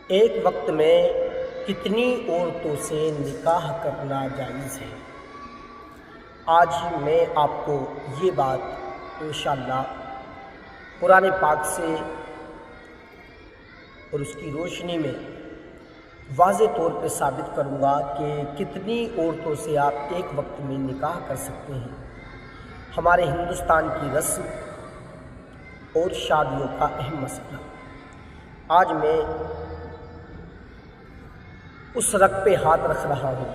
ایک وقت میں کتنی عورتوں سے نکاح کرنا جائز ہے؟ آج میں آپ کو یہ بات انشاءاللہ قرآن پاک سے اور اس کی روشنی میں واضح طور پہ ثابت کروں گا کہ کتنی عورتوں سے آپ ایک وقت میں نکاح کر سکتے ہیں۔ ہمارے ہندوستان کی رسم اور شادیوں کا اہم مسئلہ آج میں اس رگ پہ ہاتھ رکھ رہا ہوں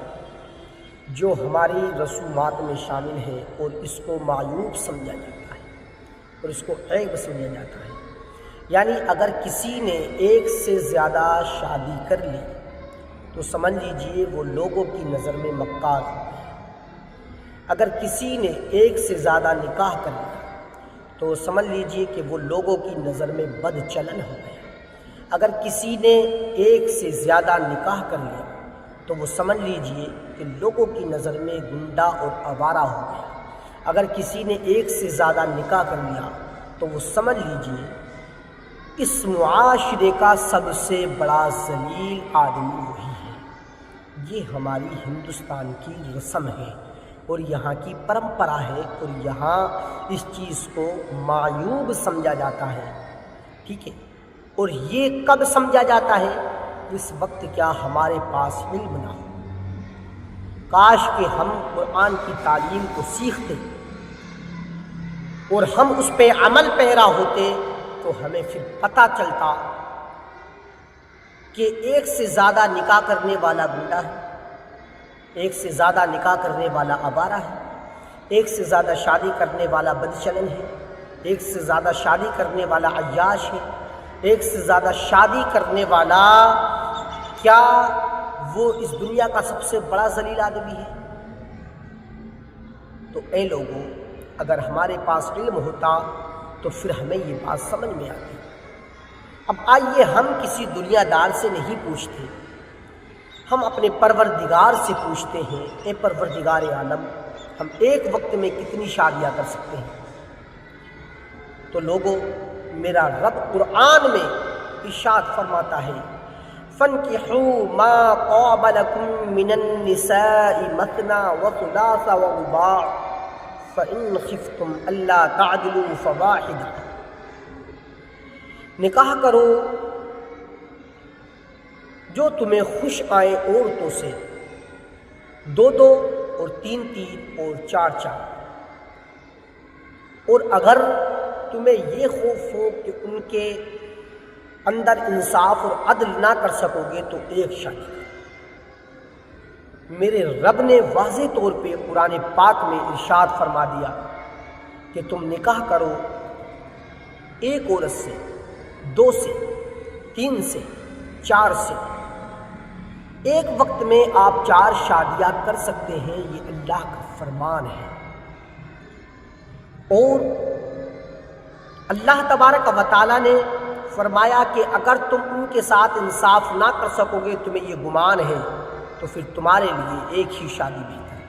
جو ہماری رسومات میں شامل ہے اور اس کو معیوب سمجھا جاتا ہے اور اس کو عیب سمجھا جاتا ہے۔ یعنی اگر کسی نے ایک سے زیادہ شادی کر لی تو سمجھ لیجئے وہ لوگوں کی نظر میں مکار ہو گیا۔ اگر کسی نے ایک سے زیادہ نکاح کر لیا تو سمجھ لیجئے کہ وہ لوگوں کی نظر میں بد چلن ہو گیا۔ اگر کسی نے ایک سے زیادہ نکاح کر لیا تو وہ سمجھ لیجئے کہ لوگوں کی نظر میں گنڈا اور آوارہ ہو گیا۔ اگر کسی نے ایک سے زیادہ نکاح کر لیا تو وہ سمجھ لیجئے اس معاشرے کا سب سے بڑا ذلیل آدمی وہی ہے۔ یہ ہماری ہندوستان کی رسم ہے اور یہاں کی پرمپرا ہے اور یہاں اس چیز کو معیوب سمجھا جاتا ہے، ٹھیک ہے۔ اور یہ کب سمجھا جاتا ہے؟ اس وقت کیا ہمارے پاس علم نہ ہو۔ کاش کہ ہم قرآن کی تعلیم کو سیکھتے اور ہم اس پہ عمل پیرا ہوتے تو ہمیں پھر پتہ چلتا کہ ایک سے زیادہ نکاح کرنے والا گنڈا ہے، ایک سے زیادہ نکاح کرنے والا آوارہ ہے، ایک سے زیادہ شادی کرنے والا بدچلن ہے، ایک سے زیادہ شادی کرنے والا عیاش ہے، ایک سے زیادہ شادی کرنے والا کیا وہ اس دنیا کا سب سے بڑا ذلیل آدمی ہے؟ تو اے لوگوں، اگر ہمارے پاس علم ہوتا تو پھر ہمیں یہ بات سمجھ میں آتی۔ اب آئیے ہم کسی دنیا دار سے نہیں پوچھتے، ہم اپنے پروردگار سے پوچھتے ہیں، اے پروردگار عالم، ہم ایک وقت میں کتنی شادیاں کر سکتے ہیں؟ تو لوگوں، میرا رب قرآن میں ارشاد فرماتا ہے فَانْكِحُوا مَا طَابَ لَكُم مِّنَ النِّسَاءِ مَثْنَىٰ وَثُلَاثَ وَرُبَاعَ فَإِنْ خِفْتُمْ أَلَّا تَعْدِلُوا فَوَاحِدَةً۔ نکاح کرو جو تمہیں خوش آئے عورتوں سے، دو دو اور تین تین اور چار چار، اور اگر تمہیں یہ خوف ہو کہ ان کے اندر انصاف اور عدل نہ کر سکو گے تو ایک شادی کرو۔ میرے رب نے واضح طور پہ قرآن پاک میں ارشاد فرما دیا کہ تم نکاح کرو ایک عورت سے، دو سے، تین سے، چار سے۔ ایک وقت میں آپ چار شادیاں کر سکتے ہیں، یہ اللہ کا فرمان ہے۔ اور اللہ تبارک و تعالیٰ نے فرمایا کہ اگر تم ان کے ساتھ انصاف نہ کر سکو گے، تمہیں یہ گمان ہے، تو پھر تمہارے لیے ایک ہی شادی بہتر ہے۔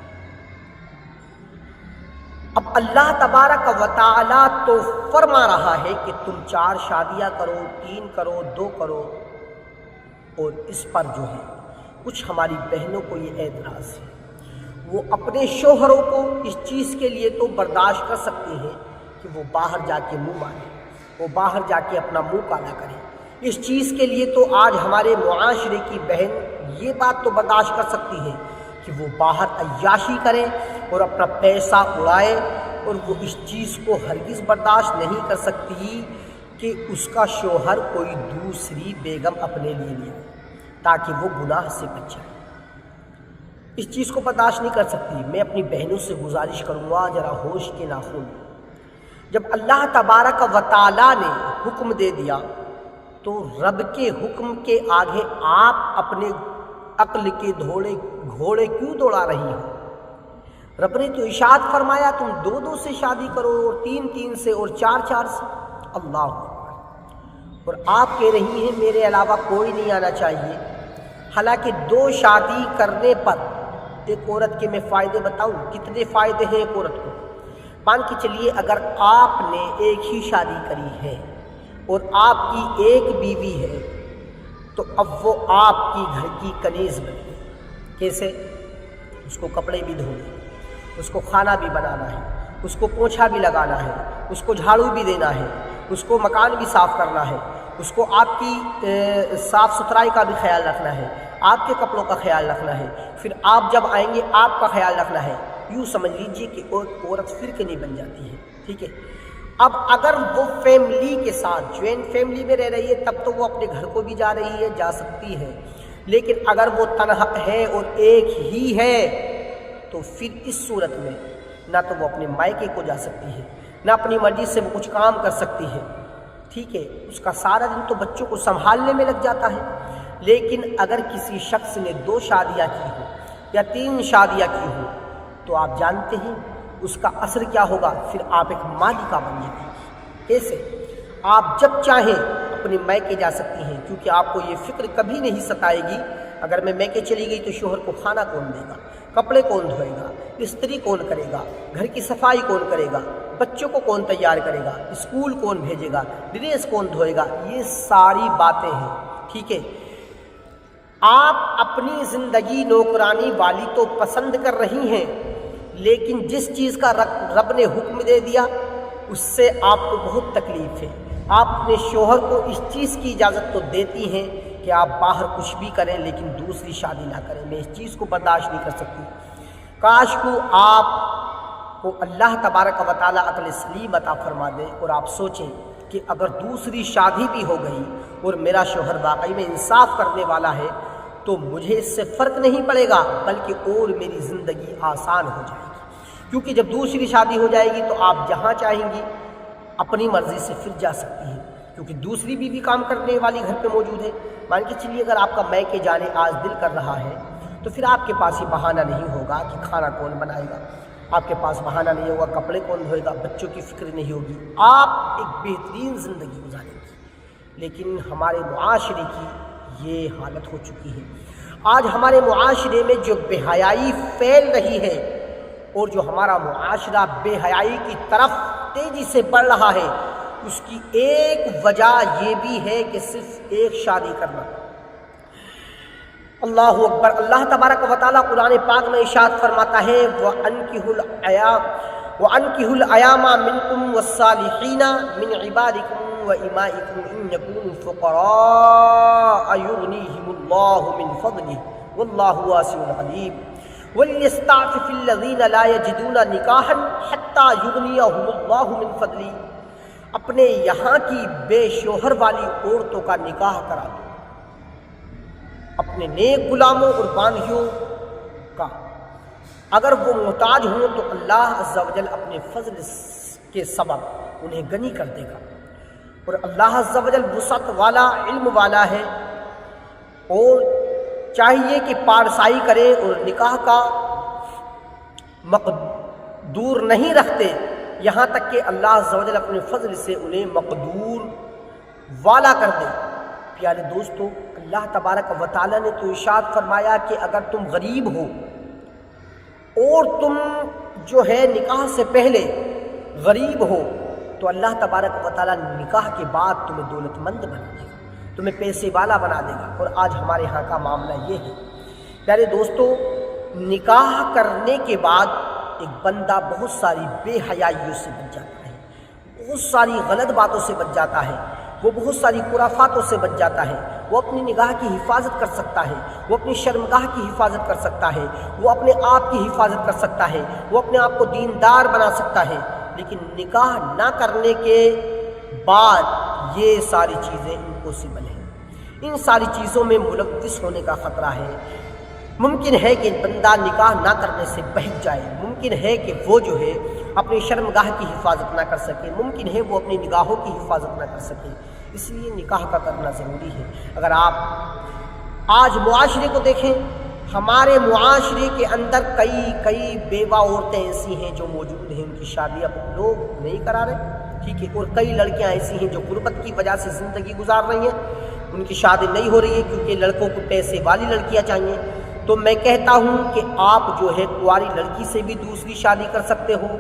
اب اللہ تبارک و تعالیٰ تو فرما رہا ہے کہ تم چار شادیاں کرو، تین کرو، دو کرو، اور اس پر جو ہے کچھ ہماری بہنوں کو یہ اعتراض ہے، وہ اپنے شوہروں کو اس چیز کے لیے تو برداشت کر سکتے ہیں کہ وہ باہر جا کے منہ مارے، وہ باہر جا کے اپنا منہ کالا کرے۔ اس چیز کے لیے تو آج ہمارے معاشرے کی بہن یہ بات تو برداشت کر سکتی ہے کہ وہ باہر عیاشی کرے اور اپنا پیسہ اڑائے، اور وہ اس چیز کو ہرگز برداشت نہیں کر سکتی کہ اس کا شوہر کوئی دوسری بیگم اپنے لیے لے تاکہ وہ گناہ سے بچ جائے۔ اس چیز کو برداشت نہیں کر سکتی۔ میں اپنی بہنوں سے گزارش کروں گا، ذرا ہوش کے ناخن۔ جب اللہ تبارک و تعالیٰ نے حکم دے دیا تو رب کے حکم کے آگے آپ اپنے عقل کے گھوڑے کیوں دوڑا رہی ہو؟ رب نے تو ارشاد فرمایا تم دو دو سے شادی کرو، اور تین تین سے، اور چار چار سے۔ اللہ اکبر۔ اور آپ کہہ رہی ہیں میرے علاوہ کوئی نہیں آنا چاہیے، حالانکہ دو شادی کرنے پر ایک عورت کے میں فائدے بتاؤں کتنے فائدے ہیں ایک عورت کو۔ مان کے چلیے اگر آپ نے ایک ہی شادی کری ہے اور آپ کی ایک بیوی ہے تو اب وہ آپ کی گھر کی کنیز بن گئی۔ کیسے؟ اس کو کپڑے بھی دھونے، اس کو کھانا بھی بنانا ہے، اس کو پوچھا بھی لگانا ہے، اس کو جھاڑو بھی دینا ہے، اس کو مکان بھی صاف کرنا ہے، اس کو آپ کی صاف ستھرائی کا بھی خیال رکھنا ہے، آپ کے کپڑوں کا خیال رکھنا ہے، پھر آپ جب آئیں گے آپ کا خیال رکھنا ہے۔ یوں سمجھ لیجئے کہ عورت فرقے بن جاتی ہے، ٹھیک ہے۔ اب اگر وہ فیملی کے ساتھ جوائنٹ فیملی میں رہ رہی ہے تب تو وہ اپنے گھر کو بھی جا رہی ہے، جا سکتی ہے، لیکن اگر وہ تنہا ہے اور ایک ہی ہے تو پھر اس صورت میں نہ تو وہ اپنے مائکے کو جا سکتی ہے، نہ اپنی مرضی سے وہ کچھ کام کر سکتی ہے، ٹھیک ہے۔ اس کا سارا دن تو بچوں کو سنبھالنے میں لگ جاتا ہے۔ لیکن اگر کسی شخص نے 2 شادیاں کی ہو یا 3 شادیاں کی ہو تو آپ جانتے ہیں اس کا اثر کیا ہوگا، پھر آپ ایک مالکہ بن جائیں گے۔ کیسے؟ آپ جب چاہیں اپنے میکے جا سکتی ہیں، کیونکہ آپ کو یہ فکر کبھی نہیں ستائے گی اگر میں میکے چلی گئی تو شوہر کو کھانا کون دے گا، کپڑے کون دھوئے گا، استری کون کرے گا، گھر کی صفائی کون کرے گا، بچوں کو کون تیار کرے گا، اسکول کون بھیجے گا، ڈریس کون دھوئے گا۔ یہ ساری باتیں ہیں، ٹھیک ہے۔ آپ اپنی زندگی نوکرانی والی تو پسند کر رہی ہیں، لیکن جس چیز کا رب نے حکم دے دیا اس سے آپ کو بہت تکلیف ہے۔ آپ اپنے شوہر کو اس چیز کی اجازت تو دیتی ہیں کہ آپ باہر کچھ بھی کریں لیکن دوسری شادی نہ کریں، میں اس چیز کو برداشت نہیں کر سکتی۔ کاش کو آپ کو اللہ تبارک و تعالیٰ عقل سلیم عطا فرما دے اور آپ سوچیں کہ اگر دوسری شادی بھی ہو گئی اور میرا شوہر واقعی میں انصاف کرنے والا ہے تو مجھے اس سے فرق نہیں پڑے گا بلکہ اور میری زندگی آسان ہو جائے گی، کیونکہ جب دوسری شادی ہو جائے گی تو آپ جہاں چاہیں گی اپنی مرضی سے پھر جا سکتی ہیں، کیونکہ دوسری بیوی کام کرنے والی گھر پہ موجود ہے۔ مان کے چلیے اگر آپ کا میکے جانے آج دل کر رہا ہے تو پھر آپ کے پاس یہ بہانہ نہیں ہوگا کہ کھانا کون بنائے گا، آپ کے پاس بہانہ نہیں ہوگا کپڑے کون دھوئے گا، بچوں کی فکر نہیں ہوگی، آپ ایک بہترین زندگی گزاریں گی۔ لیکن ہمارے معاشرے کی یہ حالت ہو چکی ہے۔ آج ہمارے معاشرے میں جو بے حیائی پھیل رہی ہے اور جو ہمارا معاشرہ بے حیائی کی طرف تیزی سے بڑھ رہا ہے، اس کی ایک وجہ یہ بھی ہے کہ صرف ایک شادی کرنا۔ اللہ اکبر۔ اللہ تبارک و تعالیٰ قرآن پاک میں ارشاد فرماتا ہے وَأَنكِحُوا الْأَيَامَ مِنكُمْ وَالصَّالِحِينَ مِنْ عِبَادِكُمْ وَإِمَائِكُمْ إِنْ يَكُونُوا فُقَرَاءَ يُغْنِيهِمُ اللَّهُ مِنْ فَضْلِهِ وَاللَّهُ وَاسِعٌ عَلِيمٌ وَلْيَسْتَعْفِفِ الَّذِينَ لَا يَجِدُونَ نِكَاحًا حَتَّى يُغْنِيَهُمُ اللَّهُ مِنْ فَضْلِهِ۔ اپنے یہاں کی بے شوہر والی عورتوں کا نکاح کرا دو، اپنے نیک غلاموں اور بانجھیوں کا، اگر وہ محتاج ہوں تو اللہ عز و جل اپنے فضل کے سبب انہیں غنی کر دے گا، اور اللہ عز و جل وسعت والا علم والا ہے، اور چاہیے کہ پارسائی کرے اور نکاح کا مقدور نہیں رکھتے یہاں تک کہ اللہ عز و جل اپنے فضل سے انہیں مقدور والا کر دے۔ پیارے دوستو، اللہ تبارک و تعالیٰ نے تو ارشاد فرمایا کہ اگر تم غریب ہو اور تم جو ہے نکاح سے پہلے غریب ہو تو اللہ تبارک و تعالیٰ نکاح کے بعد تمہیں دولت مند بنا دے گا، تمہیں پیسے والا بنا دے گا۔ اور آج ہمارے ہاں کا معاملہ یہ ہے۔ پیارے دوستو، نکاح کرنے کے بعد ایک بندہ بہت ساری بے حیائیوں سے بچ جاتا ہے، بہت ساری غلط باتوں سے بچ جاتا ہے، وہ بہت ساری خرافاتوں سے بچ جاتا ہے، وہ اپنی نگاہ کی حفاظت کر سکتا ہے، وہ اپنی شرمگاہ کی حفاظت کر سکتا ہے، وہ اپنے آپ کی حفاظت کر سکتا ہے، وہ اپنے آپ کو دیندار بنا سکتا ہے۔ لیکن نکاح نہ کرنے کے بعد یہ ساری چیزیں امپاسبل ہیں، ان ساری چیزوں میں ملوث ہونے کا خطرہ ہے۔ ممکن ہے کہ بندہ نکاح نہ کرنے سے بہک جائے، ممکن ہے کہ وہ جو ہے اپنی شرمگاہ کی حفاظت نہ کر سکے، ممکن ہے وہ اپنی نگاہوں کی حفاظت نہ کر سکے، اس لیے نکاح کا کرنا ضروری ہے۔ اگر آپ آج معاشرے کو دیکھیں، ہمارے معاشرے کے اندر کئی بیوہ عورتیں ایسی ہیں جو موجود ہیں، ان کی شادی اب لوگ نہیں کرا رہے، ٹھیک ہے، اور کئی لڑکیاں ایسی ہیں جو غربت کی وجہ سے زندگی گزار رہی ہیں، ان کی شادی نہیں ہو رہی ہے کیونکہ لڑکوں کو پیسے والی لڑکیاں چاہیے۔ تو میں کہتا ہوں کہ آپ جو ہے کنواری لڑکی سے بھی دوسری شادی کر سکتے ہو،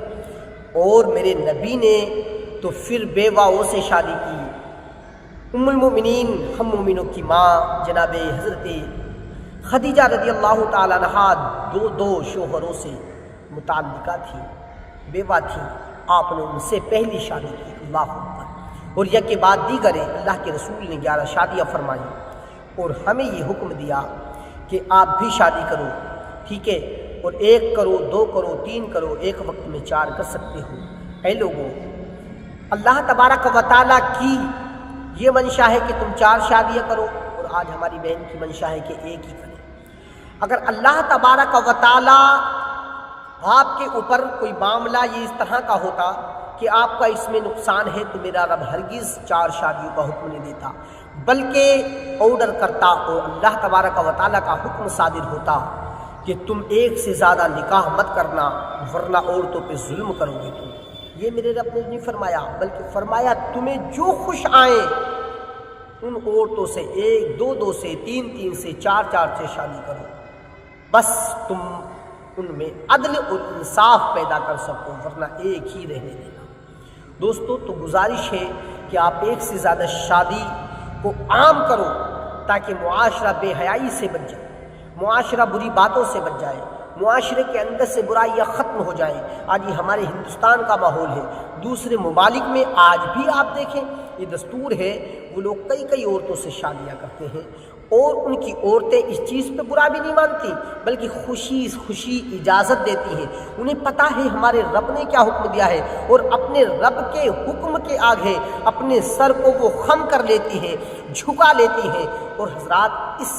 اور میرے نبی نے تو پھر بیواؤں سے شادی کی، ام المؤمنین ہم مومنوں کی ماں جناب حضرت خدیجہ رضی اللہ تعالیٰ عنہا دو شوہروں سے متعلقہ تھی، بیوہ تھی، آپ نے ان سے پہلی شادی کی، اللہ اکبر، اور یک کے بعد دیگرے اللہ کے رسول نے 11 شادیاں فرمائی اور ہمیں یہ حکم دیا کہ آپ بھی شادی کرو، ٹھیک ہے، اور 1 کرو 2 کرو 3 کرو، ایک وقت میں 4 کر سکتے ہو۔ اے لوگوں، اللہ تبارک و تعالیٰ کی یہ منشا ہے کہ تم 4 شادیاں کرو، اور آج ہماری بہن کی منشا ہے کہ 1 ہی کرے۔ اگر اللہ تبارک و تعالیٰ آپ کے اوپر کوئی معاملہ یہ اس طرح کا ہوتا کہ آپ کا اس میں نقصان ہے تو میرا رب ہرگز 4 شادیوں کا حکم نہیں دیتا، بلکہ آرڈر کرتا اور اللہ تبارک و تعالیٰ کا حکم صادر ہوتا کہ تم 1 سے زیادہ نکاح مت کرنا ورنہ عورتوں پہ ظلم کرو گے تم۔ یہ میرے رب نے نہیں فرمایا، بلکہ فرمایا تمہیں جو خوش آئیں ان عورتوں سے 1 2 سے 3 سے 4 سے شادی کرو، بس تم ان میں عدل اور انصاف پیدا کر سکو، ورنہ 1 ہی رہنے دینا۔ دوستو، تو گزارش ہے کہ آپ 1 سے زیادہ شادی کو عام کرو تاکہ معاشرہ بے حیائی سے بچ جائے، معاشرہ بری باتوں سے بچ جائے، معاشرے کے اندر سے برائیاں ختم ہو جائیں۔ آج یہ ہمارے ہندوستان کا ماحول ہے، دوسرے ممالک میں آج بھی آپ دیکھیں یہ دستور ہے، وہ لوگ کئی عورتوں سے شادیاں کرتے ہیں اور ان کی عورتیں اس چیز پہ برا بھی نہیں مانتی بلکہ خوشی اجازت دیتی ہیں۔ انہیں پتہ ہے ہمارے رب نے کیا حکم دیا ہے اور اپنے رب کے حکم کے آگے اپنے سر کو وہ خم کر لیتی ہیں، جھکا لیتی ہیں، اور حضرات اس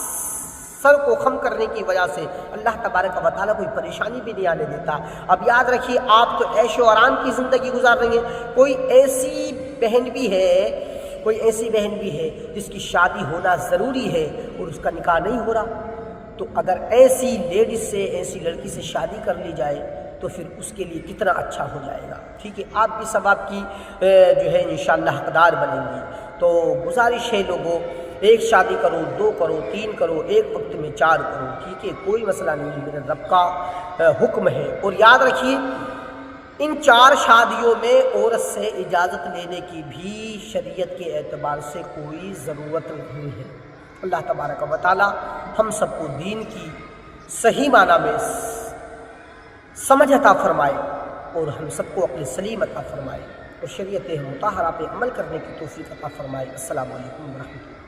سر کو خم کرنے کی وجہ سے اللہ تبارک و تعالیٰ کوئی پریشانی بھی نہیں آنے دیتا۔ اب یاد رکھیے، آپ تو عیش و آرام کی زندگی گزار رہی ہیں، کوئی ایسی بہن بھی ہے جس کی شادی ہونا ضروری ہے اور اس کا نکاح نہیں ہو رہا، تو اگر ایسی لیڈیز سے، ایسی لڑکی سے شادی کر لی جائے تو پھر اس کے لیے کتنا اچھا ہو جائے گا، ٹھیک ہے، آپ بھی ثواب کی جو ہے انشاءاللہ حقدار بنیں گی۔ تو گزارش ہے لوگوں، 1 شادی کرو 2 کرو 3 کرو، ایک وقت میں 4 کرو، ٹھیک ہے، کوئی مسئلہ نہیں ہے، میرے رب کا حکم ہے۔ اور یاد رکھیے ان 4 شادیوں میں عورت سے اجازت لینے کی بھی شریعت کے اعتبار سے کوئی ضرورت نہیں ہے۔ اللہ تبارک و تعالی ہم سب کو دین کی صحیح معنی میں سمجھ عطا فرمائے اور ہم سب کو عقل سلیم عطا فرمائے اور شریعت مطہرہ پہ عمل کرنے کی توفیق عطا فرمائے۔ السلام علیکم ورحمۃ اللہ۔